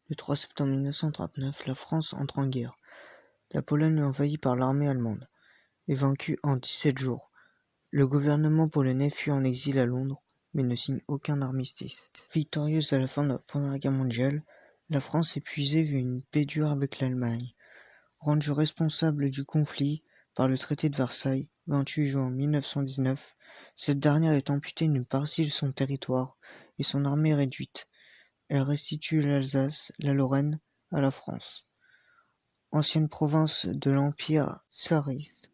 Le 3 septembre 1939, la France entre en guerre. La Pologne est envahie par l'armée allemande et vaincue en 17 jours. Le gouvernement polonais fuit en exil à Londres, mais ne signe aucun armistice. Victorieuse à la fin de la Première Guerre mondiale, la France épuisée vit une paix dure avec l'Allemagne. Rendue responsable du conflit par le traité de Versailles, 28 juin 1919, cette dernière est amputée d'une partie de son territoire et son armée réduite. Elle restitue l'Alsace, la Lorraine, à la France. Ancienne province de l'Empire tsariste,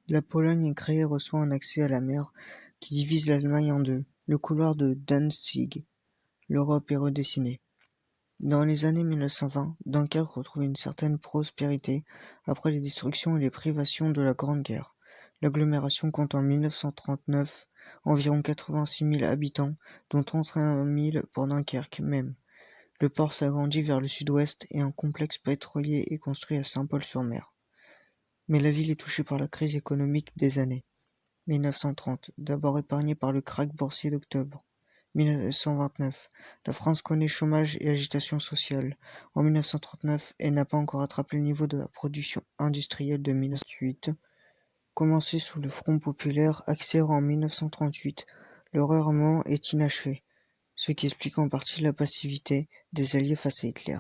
la Pologne est créée et reçoit un accès à la mer qui divise l'Allemagne en deux, le couloir de Danzig. L'Europe est redessinée. Dans les années 1920, Dunkerque retrouve une certaine prospérité après les destructions et les privations de la Grande Guerre. L'agglomération compte en 1939 environ 86 000 habitants, dont 31 000 pour Dunkerque même. Le port s'agrandit vers le sud-ouest et un complexe pétrolier est construit à Saint-Paul-sur-Mer. Mais la ville est touchée par la crise économique des années 1930, d'abord épargnée par le krach boursier d'octobre. 1929, la France connaît chômage et agitation sociale. En 1939, elle n'a pas encore attrapé le niveau de la production industrielle de 1928. Commencé sous le Front populaire, accéléré en 1938, le rearmement est inachevé, ce qui explique en partie la passivité des Alliés face à Hitler.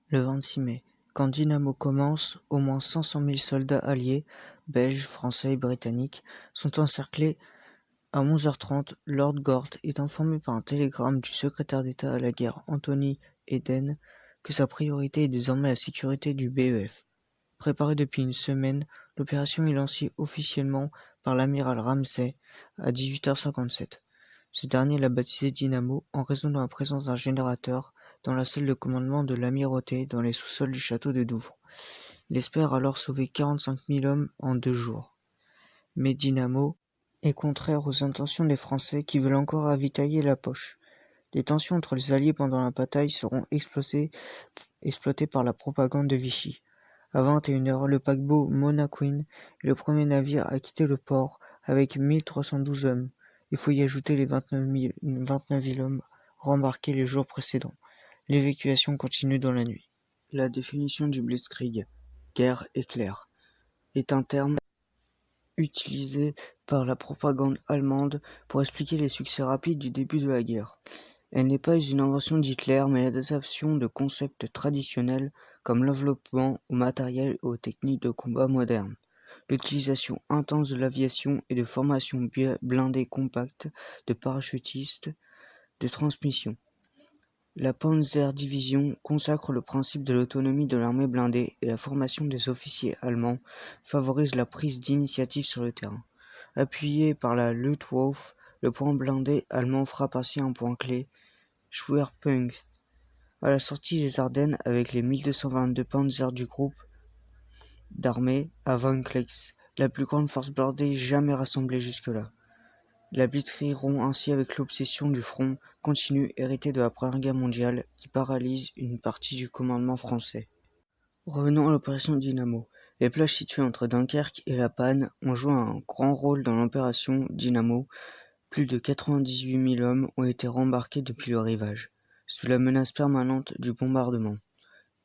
Le 26 mai, quand Dynamo commence, au moins 500 000 soldats alliés, belges, français et britanniques, sont encerclés. À 11h30, Lord Gort est informé par un télégramme du secrétaire d'État à la guerre Anthony Eden que sa priorité est désormais la sécurité du BEF. Préparée depuis une semaine, l'opération est lancée officiellement par l'amiral Ramsay à 18h57. Ce dernier l'a baptisé Dynamo en raison de la présence d'un générateur dans la salle de commandement de l'amirauté dans les sous-sols du château de Douvres. Il espère alors sauver 45 000 hommes en 2 jours. Mais Dynamo est contraire aux intentions des Français qui veulent encore ravitailler la poche. Les tensions entre les Alliés pendant la bataille seront exploitées par la propagande de Vichy. À 21h, le paquebot Mona Queen est le premier navire à quitter le port avec 1312 hommes. Il faut y ajouter les 29 000 hommes rembarqués les jours précédents. L'évacuation continue dans la nuit. La définition du Blitzkrieg, guerre éclair, est un terme utilisé par la propagande allemande pour expliquer les succès rapides du début de la guerre. Elle n'est pas une invention d'Hitler, mais l'adaptation de concepts traditionnels comme l'enveloppement au matériel et aux techniques de combat modernes. L'utilisation intense de l'aviation et de formations blindées compactes, de parachutistes, de transmission. La Panzerdivision consacre le principe de l'autonomie de l'armée blindée et la formation des officiers allemands favorise la prise d'initiative sur le terrain. Appuyé par la Luftwaffe, le point blindé allemand frappe ainsi un point clé, Schwerpunkt, à la sortie des Ardennes avec les 1222 Panzer du groupe d'armée à Von Klecks, la plus grande force blindée jamais rassemblée jusque-là. La Blitzkrieg rompt ainsi avec l'obsession du front continu hérité de la Première Guerre mondiale qui paralyse une partie du commandement français. Revenons à l'opération Dynamo. Les plages situées entre Dunkerque et La Panne ont joué un grand rôle dans l'opération Dynamo. Plus de 98 000 hommes ont été rembarqués depuis le rivage, sous la menace permanente du bombardement.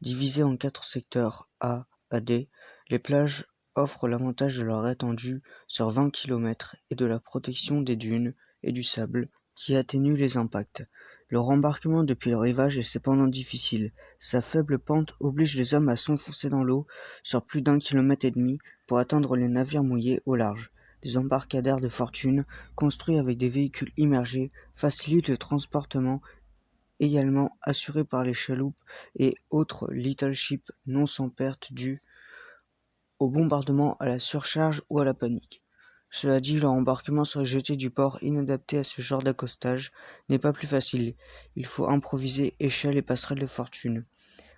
Divisées en 4 secteurs A à D, les plages offrent l'avantage de leur étendue sur 20 km et de la protection des dunes et du sable qui atténue les impacts. Le rembarquement depuis le rivage est cependant difficile. Sa faible pente oblige les hommes à s'enfoncer dans l'eau sur plus d'1,5 km pour atteindre les navires mouillés au large. Des embarcadères de fortune, construits avec des véhicules immergés, facilitent le transportement, également assurés par les chaloupes et autres little ships non sans perte dues au bombardement, à la surcharge ou à la panique. Cela dit, leur embarquement sur les jetées du port inadapté à ce genre d'accostage n'est pas plus facile. Il faut improviser échelles et passerelles de fortune.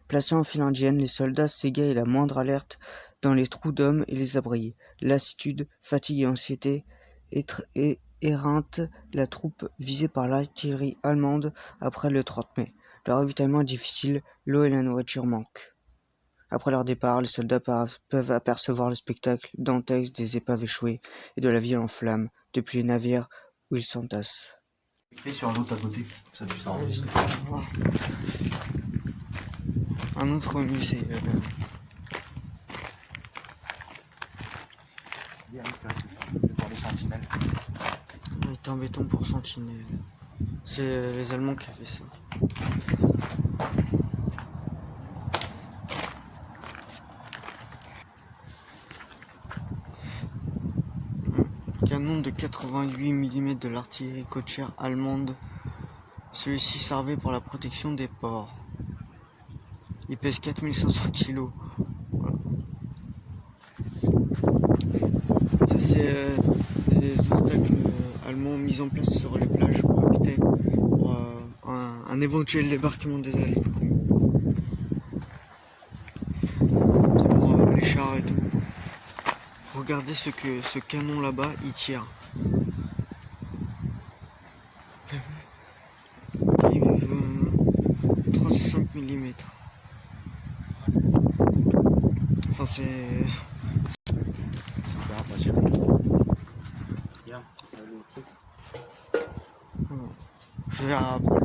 Placés en file indienne, les soldats s'égayent la moindre alerte dans les trous d'hommes et les abris. Lassitude, fatigue et anxiété éreintent la troupe visée par l'artillerie allemande après le 30 mai. Le ravitaillement est difficile, l'eau et la nourriture manquent. Après leur départ, les soldats peuvent apercevoir le spectacle dantesque des épaves échouées et de la ville en flammes depuis les navires où ils s'entassent. Écris sur l'autre à côté, ça tu sens. un autre musée. C'est pour les sentinelles. Il était en béton pour sentinelle. C'est les Allemands qui avaient ça. Canon de 88 mm de l'artillerie côtière allemande. Celui-ci servait pour la protection des ports. Il pèse 4500 kg. Voilà. Ça c'est des obstacles allemands mis en place sur les plages pour éviter un éventuel débarquement des Alliés. C'est pour les chars et tout. Regardez ce canon là-bas, il tire. 35 mm. Enfin c'est... Super impressionnant. Bien, le truc. Je verrai après.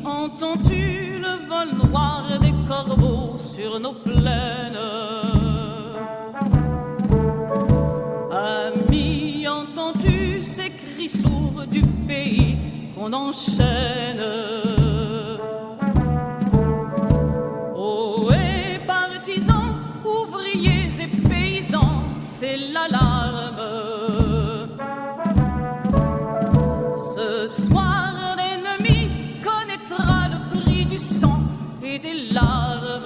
Entends-tu le vol noir des corbeaux sur nos plaines? Ami, entends-tu ces cris sourds du pays qu'on enchaîne? Ohé, partisans, ouvriers et paysans, c'est l'alarme. Ce soir, des larmes.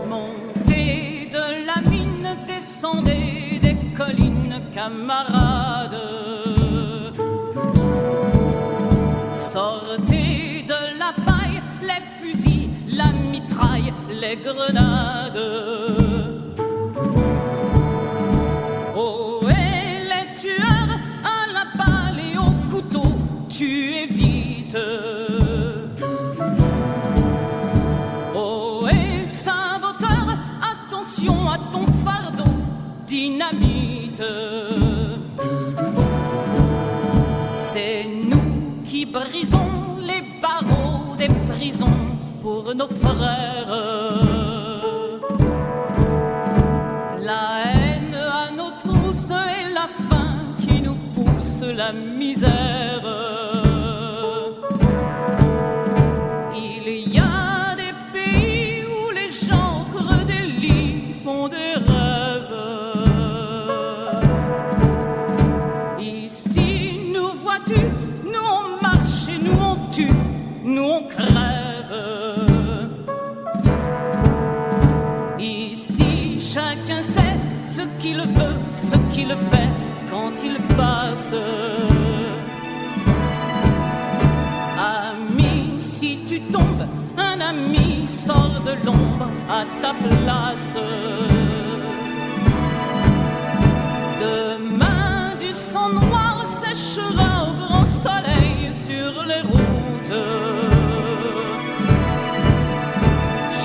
Montez de la mine, descendez des collines, camarades. Sortez de la paille, les fusils, la mitraille, les grenades. Oh, et les tueurs à la balle et au couteau, tuez vite. À ton fardeau, dynamite. C'est nous qui brisons les barreaux des prisons pour nos frères. La haine à nos trousses et la faim qui nous pousse la misère. Il y a des pays où les gens creux des lits font des rêves. Ici, nous vois-tu, nous on marche et nous on tue, nous on crève. Ici, chacun sait ce qu'il veut, ce qu'il fait quand il passe. Ami, si tu tombes, un ami sort de l'ombre à ta place. Demain, du sang noir séchera au grand soleil sur les routes.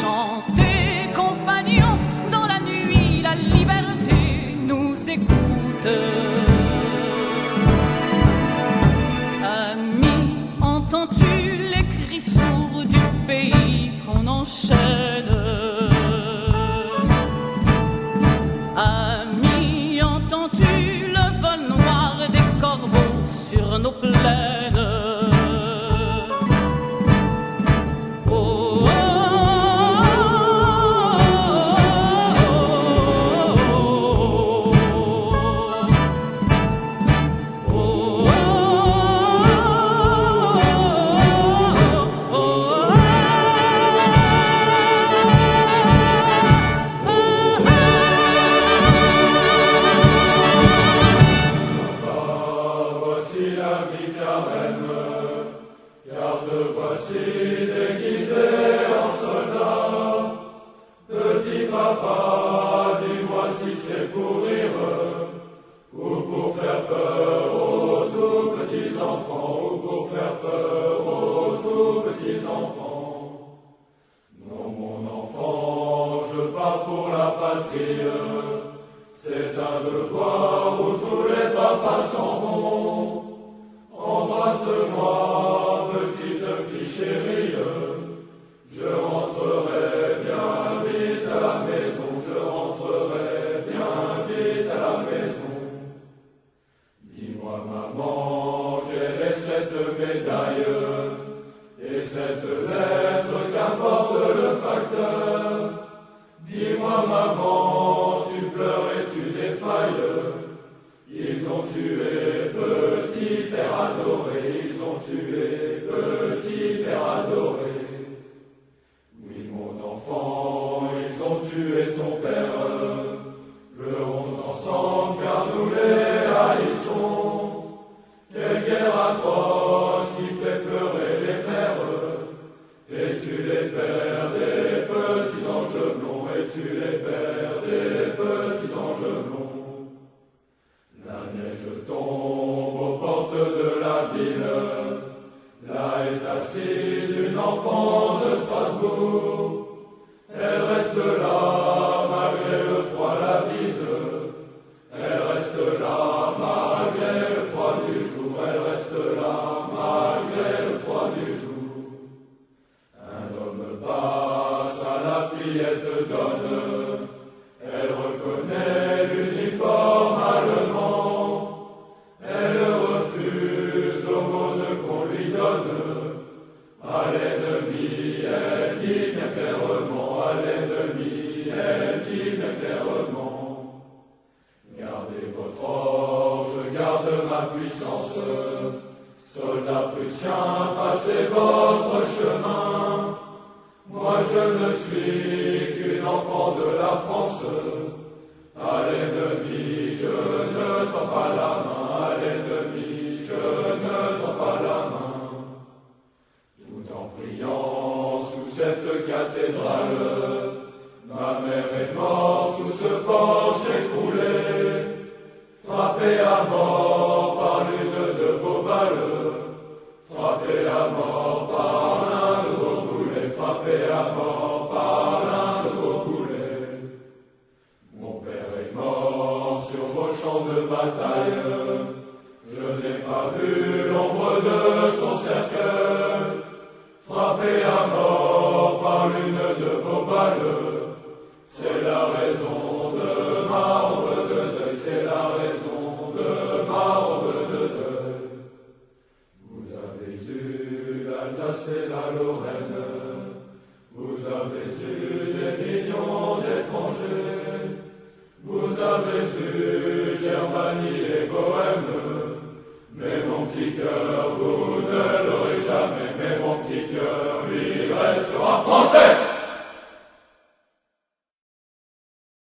Chantez, compagnons, dans la nuit, la liberté nous écoute. Ami, entends-tu les cris sourds du pays qu'on enchaîne? Mais mon petit cœur, vous ne l'aurez jamais, mais mon petit cœur.